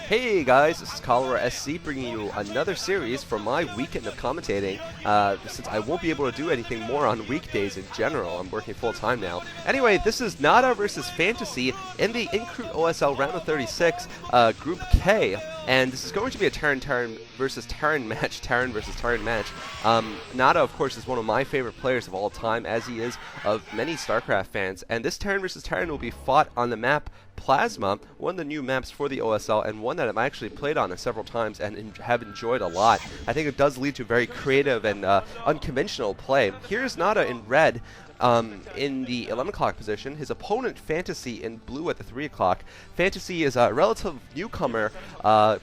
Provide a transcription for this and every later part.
Hey guys, this is CholeraSC bringing you another series from my weekend of commentating, since I won't be able to do anything more on weekdays in general. I'm working full-time now. Anyway, this is Nada versus Fantasy in the Incruit OSL Round of 36, Group K, and this is going to be a Terran versus Terran match, Terran versus Terran match. Nada, of course, is one of my favorite players of all time, as he is of many StarCraft fans, and this Terran versus Terran will be fought on the map Plasma, one of the new maps for the OSL, and one that I've actually played on several times and have enjoyed a lot. I think it does lead to very creative and unconventional play. Here's Nada in red. In the 11 o'clock position, his opponent Fantasy in blue at the 3 o'clock. Fantasy is a relative newcomer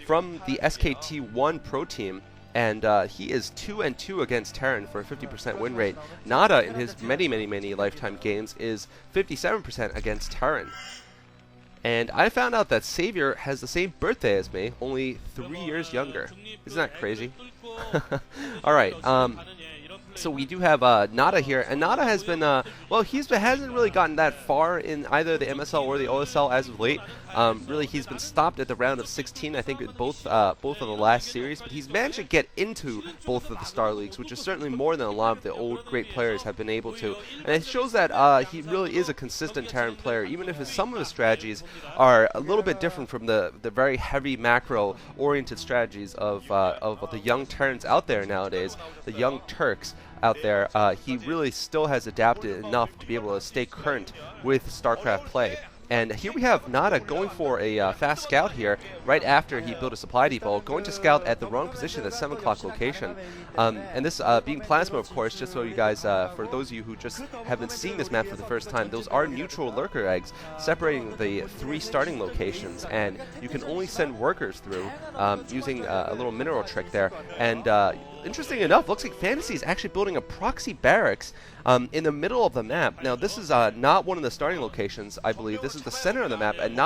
from the SKT1 pro team, and he is 2-2 against Terran for a 50% win rate. Nada, in his many lifetime games, is 57% against Terran. And I found out that Savior has the same birthday as me, only 3 years younger. Isn't that crazy? Alright, so we do have Nada here, and Nada has been, well, hasn't really gotten that far in either the MSL or the OSL as of late. Really, he's been stopped at the round of 16, I think, in both of the last series, but he's managed to get into both of the Star Leagues, which is certainly more than a lot of the old great players have been able to. And it shows that he really is a consistent Terran player, even if some of his strategies are a little bit different from the very heavy macro-oriented strategies of the young Terrans out there nowadays, the young Turks out there. He really still has adapted enough to be able to stay current with StarCraft play. And here we have Nada going for a fast scout here, right after he built a supply depot, going to scout at the wrong position at 7 o'clock location. And this being Plasma, of course, just so you guys, for those of you who just have been seeing this map for the first time, those are neutral lurker eggs separating the 3 starting locations, and you can only send workers through using a little mineral trick there. And interesting enough, looks like Fantasy is actually building a proxy barracks in the middle of the map. Now, this is not one of the starting locations, I believe. This is the center of the map, and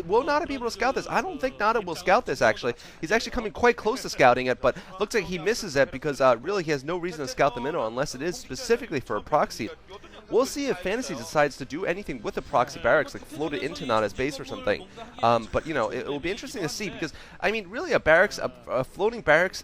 will Nada be able to scout this? I don't think Nada will scout this, actually. He's actually coming quite close to scouting it, but looks like he misses it because really he has no reason to scout the middle unless it is specifically for a proxy. We'll see if Fantasy decides to do anything with the proxy barracks, like float it into Nada's base or something. But, you know, it will be interesting to see because, I mean, really a floating barracks,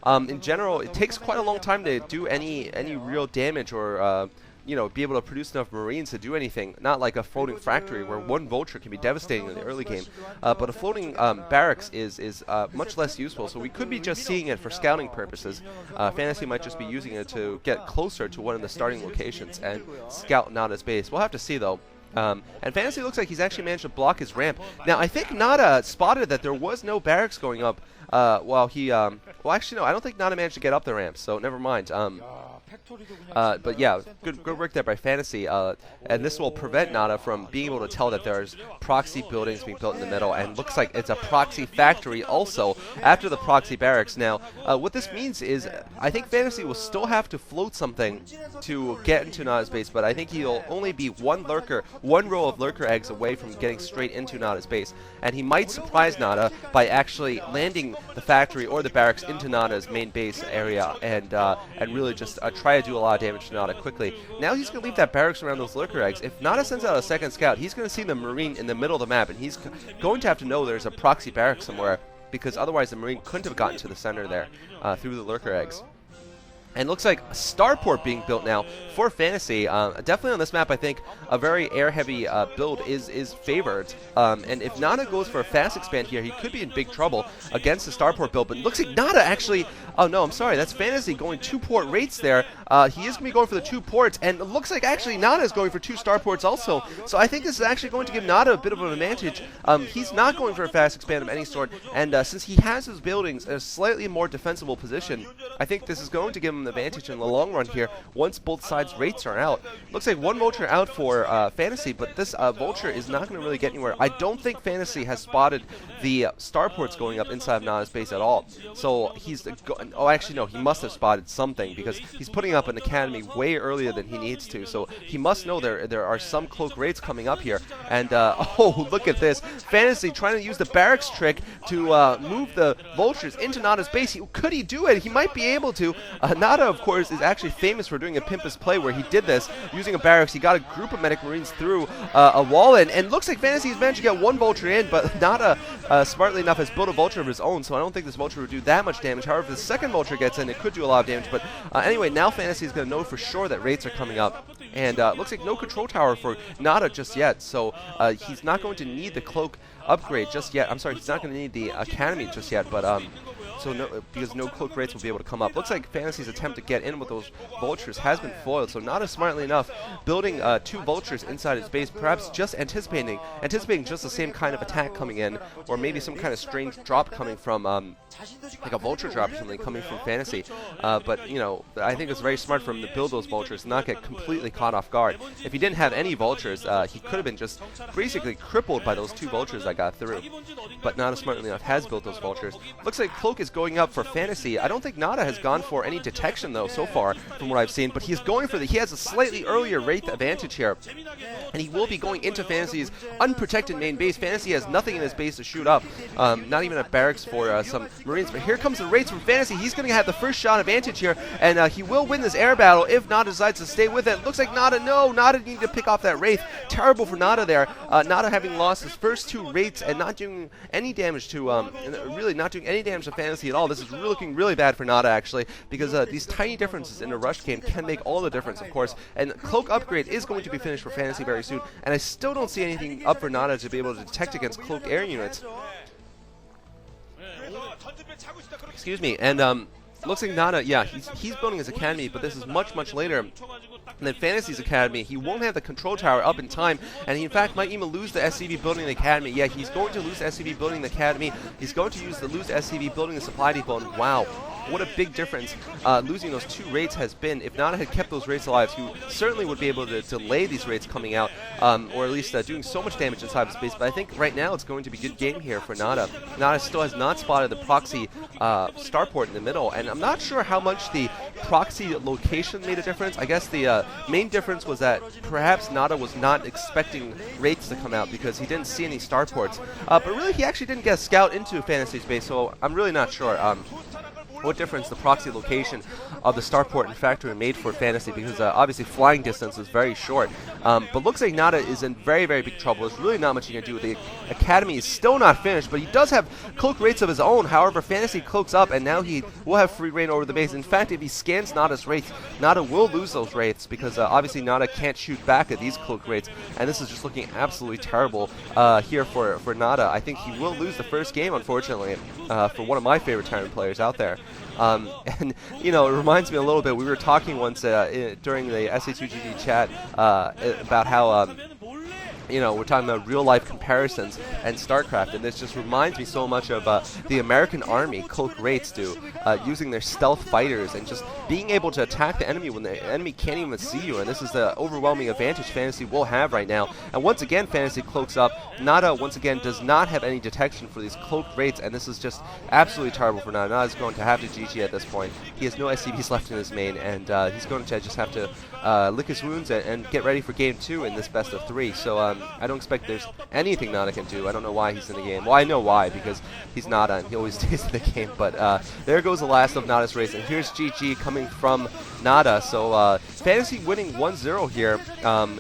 in general, it takes quite a long time to do any real damage or, you know, be able to produce enough Marines to do anything. Not like a floating factory where one vulture can be devastating in the early game. But a floating barracks is much less useful, so we could be just seeing it for scouting purposes. Fantasy might just be using it to get closer to one of the starting locations and scout Nada's base. We'll have to see, though. And Fantasy looks like he's actually managed to block his ramp. Now, I think Nada spotted that there was no barracks going up while he... well, actually, no, I don't think Nada managed to get up the ramp, so never mind. But yeah, good work there by Fantasy, and this will prevent Nada from being able to tell that there's proxy buildings being built in the middle, and looks like it's a proxy factory also after the proxy barracks. Now, what this means is I think Fantasy will still have to float something to get into Nada's base, but I think he'll only be one row of lurker eggs away from getting straight into Nada's base, and he might surprise Nada by actually landing the factory or the barracks into Nada's main base area and really just try to do a lot of damage to Nada quickly. Now he's going to leave that barracks around those lurker eggs. If Nada sends out a second scout, he's going to see the Marine in the middle of the map, and he's going to have to know there's a proxy barrack somewhere, because otherwise the Marine couldn't have gotten to the center there through the lurker eggs. And looks like a starport being built now for Fantasy. Definitely on this map, I think a very air-heavy build is favored. And if Nada goes for a fast expand here, he could be in big trouble against the starport build. But it looks like Nada actually... Oh, no, I'm sorry. That's Fantasy going 2-port rates there. He is going to be going for the 2 ports. And it looks like actually Nada is going for 2 starports also. So I think this is actually going to give Nada a bit of an advantage. He's not going for a fast expand of any sort. And since he has his buildings in a slightly more defensible position, I think this is going to give him advantage in the long run here once both sides' rates are out. Looks like one vulture out for Fantasy, but this vulture is not going to really get anywhere. I don't think Fantasy has spotted the starports going up inside of Nada's base at all. So he's oh, actually no, he must have spotted something because he's putting up an academy way earlier than he needs to. So he must know there are some cloak raids coming up here. And oh, look at this. Fantasy trying to use the barracks trick to move the vultures into Nada's base. Could he do it? He might be able to. Nada Nada, of course, is actually famous for doing a Pimpus play where he did this using a barracks. He got a group of Medic Marines through a wall in, and looks like Fantasy has managed to get one Vulture in, but Nada, smartly enough, has built a Vulture of his own, so I don't think this Vulture would do that much damage. However, if the second Vulture gets in, it could do a lot of damage, but anyway, now Fantasy is going to know for sure that raids are coming up, and looks like no control tower for Nada just yet, so he's not going to need the cloak upgrade just yet. I'm sorry, he's not going to need the academy just yet, but so no, because no cloak rates will be able to come up. Looks like Fantasy's attempt to get in with those vultures has been foiled, so Nada smartly enough building 2 vultures inside his base, perhaps just anticipating just the same kind of attack coming in, or maybe some kind of strange drop coming from like a vulture drop or something coming from Fantasy. But you know, I think it's very smart for him to build those vultures and not get completely caught off guard. If he didn't have any vultures, he could have been just basically crippled by those 2 vultures that got through. But Nada smartly enough has built those vultures. Looks like Cloak is going up for Fantasy. I don't think Nada has gone for any detection though so far from what I've seen, but he's going for he has a slightly earlier Wraith advantage here. And he will be going into Fantasy's unprotected main base. Fantasy has nothing in his base to shoot up, not even a barracks for some Marines. But here comes the Wraiths from Fantasy. He's going to have the first shot advantage here, and he will win this air battle if Nada decides to stay with it. Looks like Nada needed to pick off that Wraith. Terrible for Nada there. Nada having lost his first 2 Wraiths and not doing any damage to, really not doing any damage to Fantasy at all. This is looking really bad for Nada actually, because these tiny differences in a rush game can make all the difference, of course. And Cloak upgrade is going to be finished for Fantasy very soon, and I still don't see anything up for Nada to be able to detect against Cloak air units. Excuse me, and looks like Nada, yeah, he's building his academy, but this is much later than Fantasy's academy. He won't have the control tower up in time, and he in fact might even lose the SCV building the academy. Yeah, he's going to lose the SCV building the academy. He's going to lose the SCV building the supply depot, and wow, what a big difference losing those 2 raids has been. If Nada had kept those raids alive, he certainly would be able to delay these raids coming out, or at least doing so much damage inside of space. But I think right now it's going to be a good game here for Nada. Nada still has not spotted the proxy starport in the middle, and I'm not sure how much the proxy location made a difference. I guess the main difference was that perhaps Nada was not expecting raids to come out because he didn't see any starports. But really, he actually didn't get a scout into Fantasy space, so I'm really not sure what difference the proxy location of the starport and factory made for Fantasy, because obviously flying distance is very short. But looks like Nada is in very big trouble. There's really not much he can do. The academy is still not finished, but he does have cloak rates of his own. However, Fantasy cloaks up, and now he will have free reign over the base. In fact, if he scans Nada's wraiths, Nada will lose those wraiths, because obviously Nada can't shoot back at these cloak rates, and this is just looking absolutely terrible here for Nada. I think he will lose the first game, unfortunately, for one of my favorite Tyrant players out there. And, you know, it reminds me a little bit, we were talking once during the SA2GG chat about how, you know, we're talking about real-life comparisons and StarCraft, and this just reminds me so much of the American Army cloak rates do, using their stealth fighters and just being able to attack the enemy when the enemy can't even see you, and this is the overwhelming advantage Fantasy will have right now. And once again, Fantasy cloaks up. Nada, once again, does not have any detection for these cloak rates, and this is just absolutely terrible for Nada. Nada's going to have to GG at this point. He has no SCVs left in his main, and he's going to just have to lick his wounds and get ready for game 2 in this best of 3. So I don't expect there's anything Nada can do. I don't know why he's in the game. Well, I know why, because he's Nada and he always stays in the game. But there goes the last of Nada's race, and here's GG coming from Nada. So Fantasy winning 1-0 here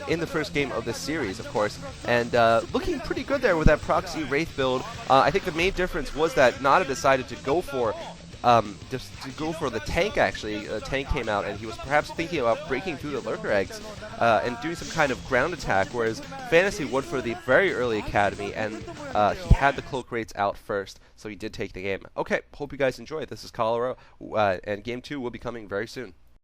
in the first game of this series, of course, and looking pretty good there with that proxy Wraith build. I think the main difference was that Nada decided to go for the tank. Actually, a tank came out, and he was perhaps thinking about breaking through the lurker eggs and doing some kind of ground attack, whereas Fantasy would for the very early academy, and he had the cloak rates out first, so he did take the game. Okay, hope you guys enjoyed. This is Cholera, and game 2 will be coming very soon.